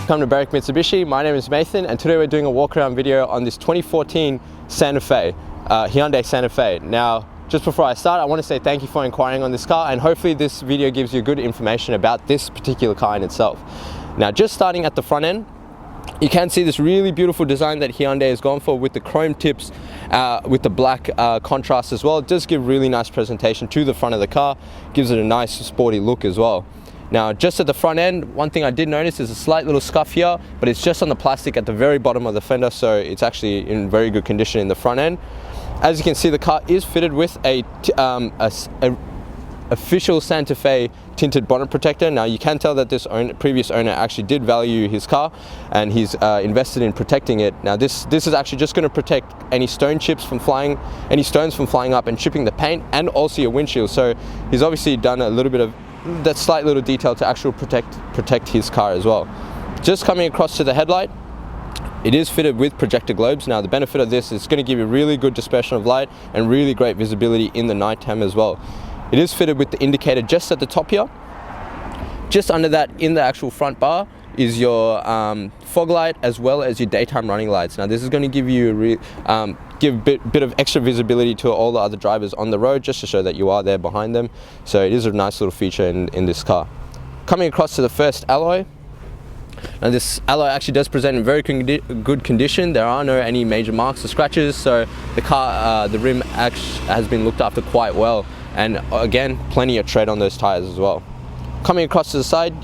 Welcome to Barrick Mitsubishi. My name is Nathan, and today we're doing a walk around video on this 2014 Santa Fe, Hyundai Santa Fe. Now, just before I start, I want to say thank you for inquiring on this car, and hopefully this video gives you good information about this particular car in itself. Now, just starting at the front end, you can see this really beautiful design that Hyundai has gone for with the chrome tips, with the black contrast as well. It does give really nice presentation to the front of the car, gives it a nice sporty look as well. Now, just at the front end, one thing I did notice is a slight little scuff here, but it's just on the plastic at the very bottom of the fender, so it's actually in very good condition in the front end. As you can see, the car is fitted with a official Santa Fe tinted bonnet protector. Now, you can tell that this previous owner actually did value his car, and he's invested in protecting it. Now, this is actually just going to protect any stone chips from flying, any stones from flying up and chipping the paint, and also your windshield. So he's obviously done a little bit of that slight little detail to actually protect his car as well. Just coming across to the headlight, it is fitted with projector globes. Now, the benefit of this is going to give you really good dispersion of light and really great visibility in the nighttime as well. It is fitted with the indicator just at the top here. Just under that, in the actual front bar, is your fog light as well as your daytime running lights. Now, this is going to give you give a bit of extra visibility to all the other drivers on the road, just to show that you are there behind them. So it is a nice little feature in this car. Coming across to the first alloy. Now, this alloy actually does present in very good condition. There are any major marks or scratches, so the car, the rim actually has been looked after quite well. And again, plenty of tread on those tires as well. Coming across to the side,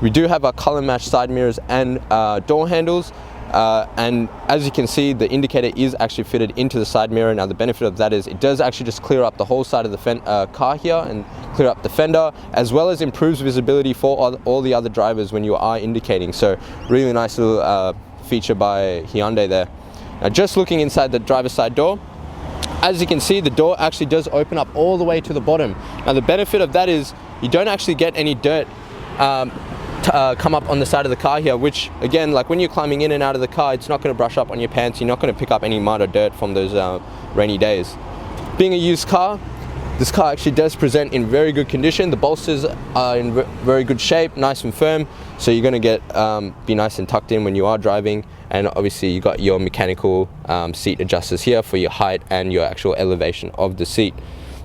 we do have our color matched side mirrors and door handles. And as you can see, the indicator is actually fitted into the side mirror. Now, the benefit of that is it does actually just clear up the whole side of the car here and clear up the fender, as well as improves visibility for all the other drivers when you are indicating. So really nice little feature by Hyundai there. Now, just looking inside the driver's side door, as you can see, the door actually does open up all the way to the bottom. Now, the benefit of that is you don't actually get any dirt come up on the side of the car here, which again, like when you're climbing in and out of the car, it's not going to brush up on your pants. You're not going to pick up any mud or dirt from those rainy days. Being a used car, this car actually does present in very good condition. The bolsters are in very good shape, nice and firm, so you're going to be nice and tucked in when you are driving. And obviously you got your mechanical seat adjusters here for your height and your actual elevation of the seat.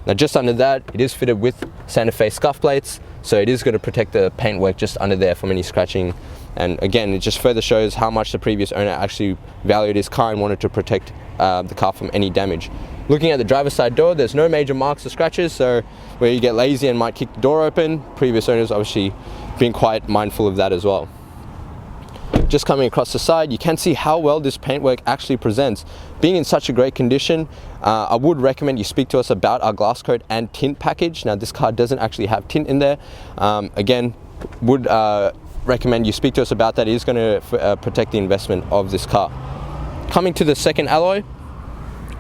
Now, just under that, it is fitted with Santa Fe scuff plates, so it is going to protect the paintwork just under there from any scratching. And again, it just further shows how much the previous owner actually valued his car and wanted to protect the car from any damage. Looking at the driver's side door, there's no major marks or scratches, so where you get lazy and might kick the door open, previous owners obviously been quite mindful of that as well. Just coming across the side, you can see how well this paintwork actually presents. Being in such a great condition, I would recommend you speak to us about our glass coat and tint package. Now, this car doesn't actually have tint in there. Again, would recommend you speak to us about that. It is going to protect the investment of this car. Coming to the second alloy,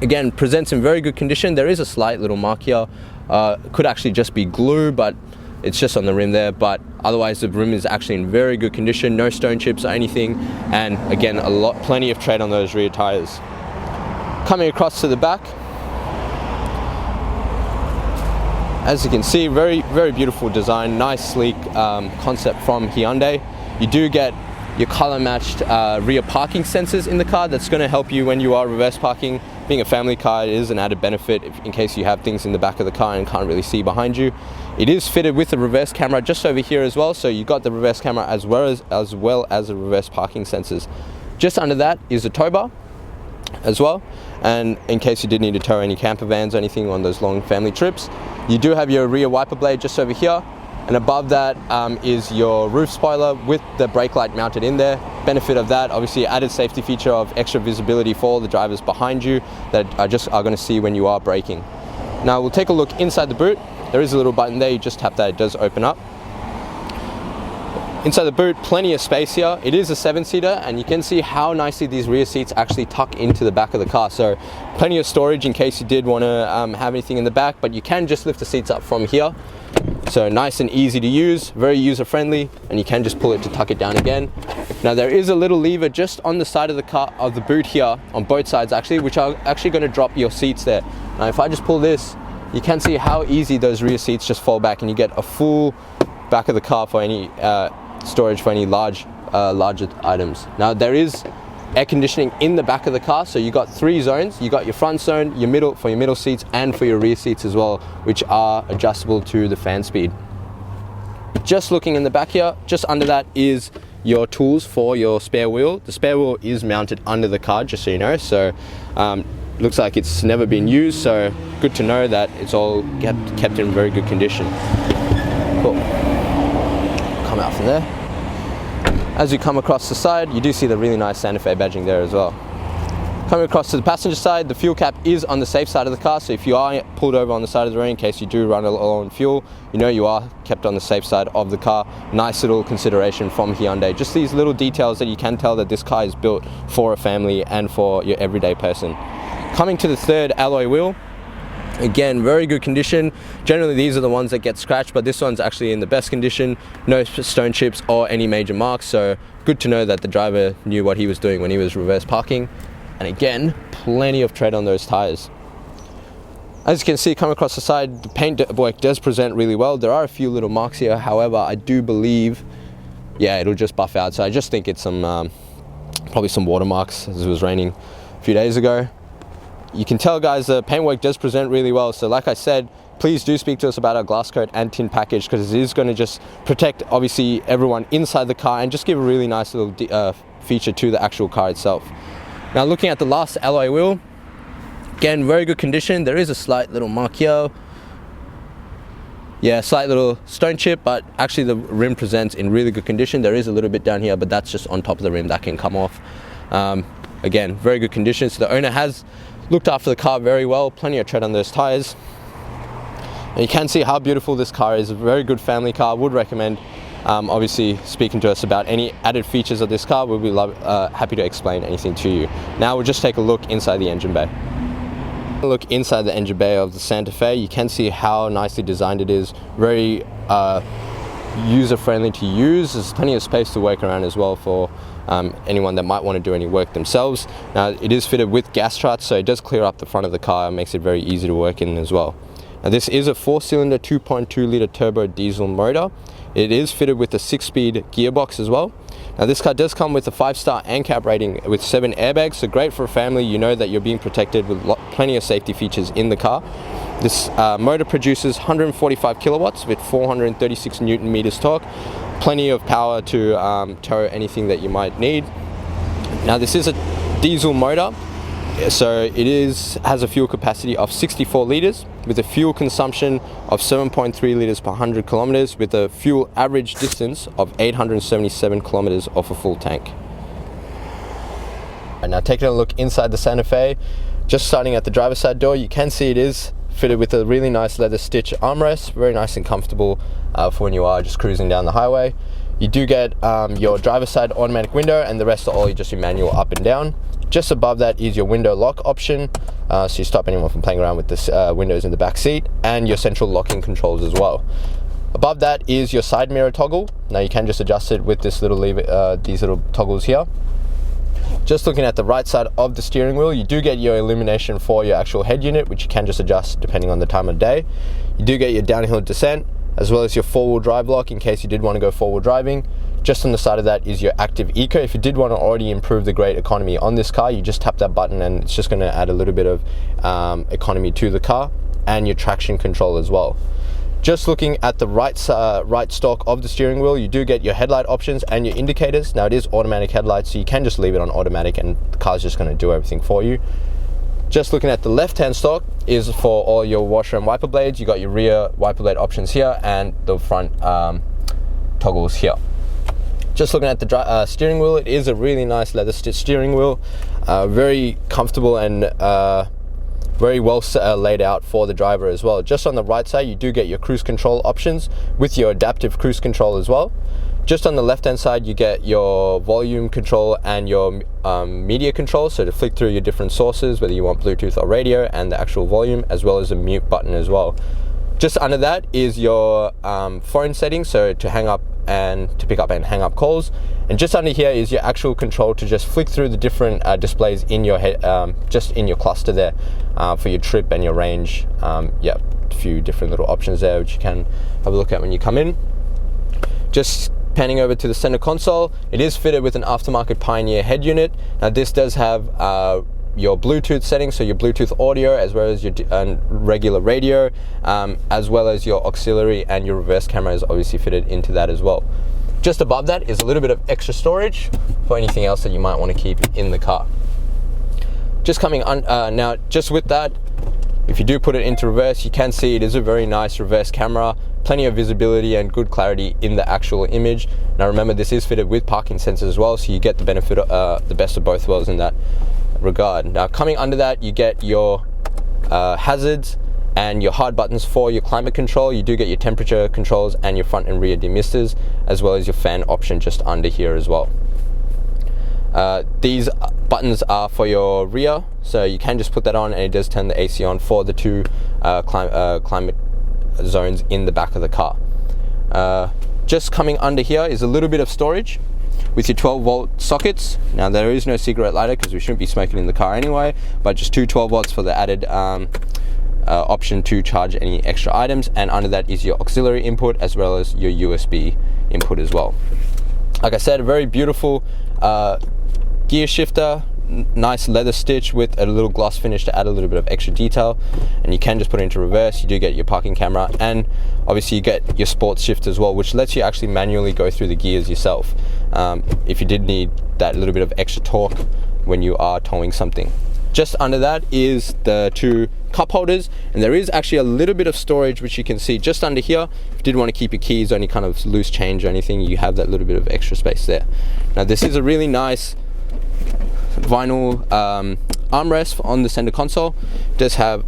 again, presents in very good condition. There is a slight little mark here. Could actually just be glue, but it's just on the rim there, but otherwise the rim is actually in very good condition, no stone chips or anything, and again, plenty of tread on those rear tires. Coming across to the back, as you can see, very beautiful design, nice sleek concept from Hyundai. You do get your color matched rear parking sensors in the car. That's going to help you when you are reverse parking. Being a family car, it is an added benefit in case you have things in the back of the car and can't really see behind you. It is fitted with a reverse camera just over here as well, so you got the reverse camera as well as the reverse parking sensors. Just under that is a tow bar as well, and in case you did need to tow any camper vans or anything on those long family trips. You do have your rear wiper blade just over here, and above that is your roof spoiler with the brake light mounted in there. Benefit of that, obviously added safety feature of extra visibility for all the drivers behind you that are going to see when you are braking. Now, we'll take a look inside the boot. There is a little button there, you just tap that, it does open up. Inside the boot, plenty of space here. It is a 7-seater, and you can see how nicely these rear seats actually tuck into the back of the car. So plenty of storage in case you did want to have anything in the back, but you can just lift the seats up from here. So nice and easy to use, very user friendly, and you can just pull it to tuck it down again. Now, there is a little lever just on the side of the car, of the boot here, on both sides actually, which are actually going to drop your seats there. Now, if I just pull this, you can see how easy those rear seats just fall back, and you get a full back of the car for any storage for any larger items. Now there is air conditioning in the back of the car, so you got 3 zones. You got your front zone, your middle for your middle seats, and for your rear seats as well, which are adjustable to the fan speed. Just looking in the back here, just under that is your tools for your spare wheel. The spare wheel is mounted under the car, just so you know, so looks like it's never been used, so good to know that it's all kept in very good condition. Cool. Come out from there. As you come across the side, you do see the really nice Santa Fe badging there as well. Coming across to the passenger side, the fuel cap is on the safe side of the car, so if you are pulled over on the side of the road in case you do run low on fuel, you know you are kept on the safe side of the car. Nice little consideration from Hyundai. Just these little details that you can tell that this car is built for a family and for your everyday person. Coming to the third alloy wheel, again, very good condition. Generally these are the ones that get scratched, but this one's actually in the best condition. No stone chips or any major marks, so good to know that the driver knew what he was doing when he was reverse parking. And again, plenty of tread on those tires. As you can see, coming across the side, the paint work does present really well. There are a few little marks here, however, I do believe, yeah, it'll just buff out. So I just think it's some probably some watermarks, as it was raining a few days ago. You can tell, guys, the paintwork does present really well. So like I said, please do speak to us about our glass coat and tin package, because it is going to just protect, obviously, everyone inside the car and just give a really nice little feature to the actual car itself. Now looking at the last alloy wheel, again, very good condition. There is a slight little mark here. Yeah, slight little stone chip, but actually the rim presents in really good condition. There is a little bit down here, but that's just on top of the rim that can come off. Again, very good condition. So the owner has looked after the car very well, plenty of tread on those tires. And you can see how beautiful this car is. A very good family car. Would recommend obviously speaking to us about any added features of this car. We'll be happy to explain anything to you. Now we'll just take a look inside the engine bay. Look inside the engine bay of the Santa Fe. You can see how nicely designed it is. Very user-friendly to use. There's plenty of space to work around as well for anyone that might want to do any work themselves. Now it is fitted with gas struts, so it does clear up the front of the car and makes it very easy to work in as well. Now this is a 4-cylinder 2.2 litre turbo diesel motor. It is fitted with a 6-speed gearbox as well. Now this car does come with a 5-star ANCAP rating with 7 airbags, so great for a family. You know that you're being protected with plenty of safety features in the car. This motor produces 145 kilowatts with 436 Newton meters torque. Plenty of power to tow anything that you might need. Now this is a diesel motor, so it has a fuel capacity of 64 litres with a fuel consumption of 7.3 litres per 100 kilometres with a fuel average distance of 877 kilometres off a full tank. And now taking a look inside the Santa Fe, just starting at the driver's side door, you can see it is fitted with a really nice leather stitch armrest, very nice and comfortable for when you are just cruising down the highway. You do get your driver's side automatic window, and the rest are all just your manual up and down. Just above that is your window lock option, so you stop anyone from playing around with the windows in the back seat, and your central locking controls as well. Above that is your side mirror toggle. Now you can just adjust it with this little lever, these little toggles here. Just looking at the right side of the steering wheel, you do get your illumination for your actual head unit, which you can just adjust depending on the time of day. You do get your downhill descent, as well as your four-wheel drive lock in case you did want to go four-wheel driving. Just on the side of that is your active eco. If you did want to already improve the great economy on this car, you just tap that button and it's just going to add a little bit of economy to the car, and your traction control as well. Just looking at the right stalk of the steering wheel, you do get your headlight options and your indicators. Now it is automatic headlights, so you can just leave it on automatic and the car's just going to do everything for you. Just looking at the left-hand stalk is for all your washer and wiper blades. You got your rear wiper blade options here and the front toggles here. Just looking at the steering wheel, it is a really nice leather stitched steering wheel, very comfortable and very well laid out for the driver as well. Just on the right side, you do get your cruise control options with your adaptive cruise control as well. Just on the left hand side, you get your volume control and your media control, so to flick through your different sources, whether you want Bluetooth or radio, and the actual volume, as well as a mute button as well. Just under that is your phone settings, so to hang up and to pick up and hang up calls. And just under here is your actual control to just flick through the different displays in your head, just in your cluster there, for your trip and your range. Yeah, a few different little options there which you can have a look at when you come in. Just Panning over to the center console, it is fitted with an aftermarket Pioneer head unit. Now this does have your Bluetooth settings, so your Bluetooth audio as well as your regular radio, as well as your auxiliary, and your reverse camera is obviously fitted into that as well. Just above that is a little bit of extra storage for anything else that you might want to keep in the car. Just coming on now, just with that, if you do put it into reverse, you can see it is a very nice reverse camera, plenty of visibility and good clarity in the actual image. Now remember, this is fitted with parking sensors as well, so you get the benefit, the best of both worlds in that regard. Now coming under that, you get your hazards and your hard buttons for your climate control. You do get your temperature controls and your front and rear demisters, as well as your fan option just under here as well. These buttons are for your rear, so you can just put that on and it does turn the AC on for the two climate zones in the back of the car. Just coming under here is a little bit of storage with your 12-volt sockets. Now there is no cigarette lighter because we shouldn't be smoking in the car anyway, but just two 12 volts for the added option to charge any extra items, and under that is your auxiliary input as well as your USB input as well. Like I said, a very beautiful gear shifter, nice leather stitch with a little gloss finish to add a little bit of extra detail, and you can just put it into reverse. You do get your parking camera, and obviously you get your sports shift as well, which lets you actually manually go through the gears yourself if you did need that little bit of extra torque when you are towing something. Just under that is the two cup holders, and there is actually a little bit of storage which you can see just under here. If you did want to keep your keys or any kind of loose change or anything, you have that little bit of extra space there. Now this is a really nice vinyl armrest on the center console. It does have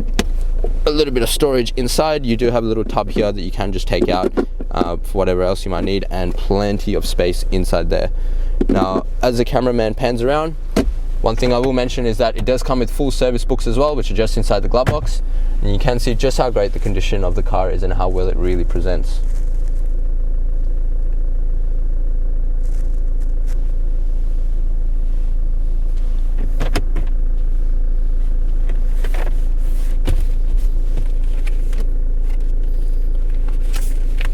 a little bit of storage inside. You do have a little tub here that you can just take out for whatever else you might need, and plenty of space inside there. Now as the cameraman pans around, one thing I will mention is that it does come with full service books as well, which are just inside the glove box, and you can see just how great the condition of the car is and how well it really presents.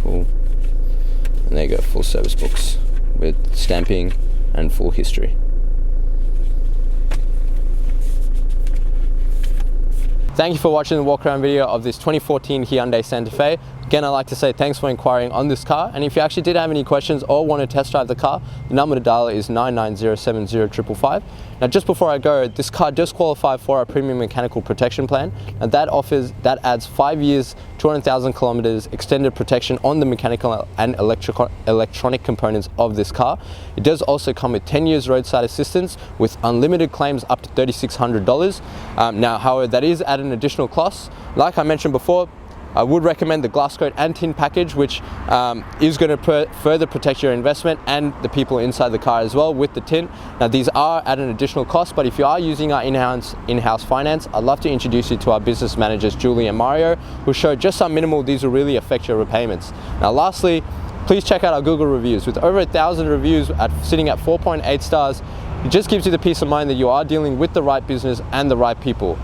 Cool. And there you go, full service books with stamping and full history. Thank you for watching the walk around video of this 2014 Hyundai Santa Fe. Again, I'd like to say thanks for inquiring on this car, and if you actually did have any questions or want to test drive the car, the number to dial is 9907055. Now just before I go, this car does qualify for our premium mechanical protection plan, and that adds 5 years, 200,000 kilometers extended protection on the mechanical and electronic components of this car. It does also come with 10 years roadside assistance with unlimited claims up to $3,600. Now however, that is at an additional cost. Like I mentioned before, I would recommend the glass coat and tint package, which is going to further protect your investment and the people inside the car as well with the tint. Now these are at an additional cost, but if you are using our in-house finance, I'd love to introduce you to our business managers Julie and Mario, who show just how minimal these will really affect your repayments. Now lastly, please check out our Google reviews. With over 1,000 reviews sitting at 4.8 stars, it just gives you the peace of mind that you are dealing with the right business and the right people.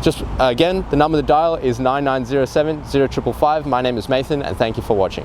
Just again, the number to dial is 9907055. My name is Nathan, and thank you for watching.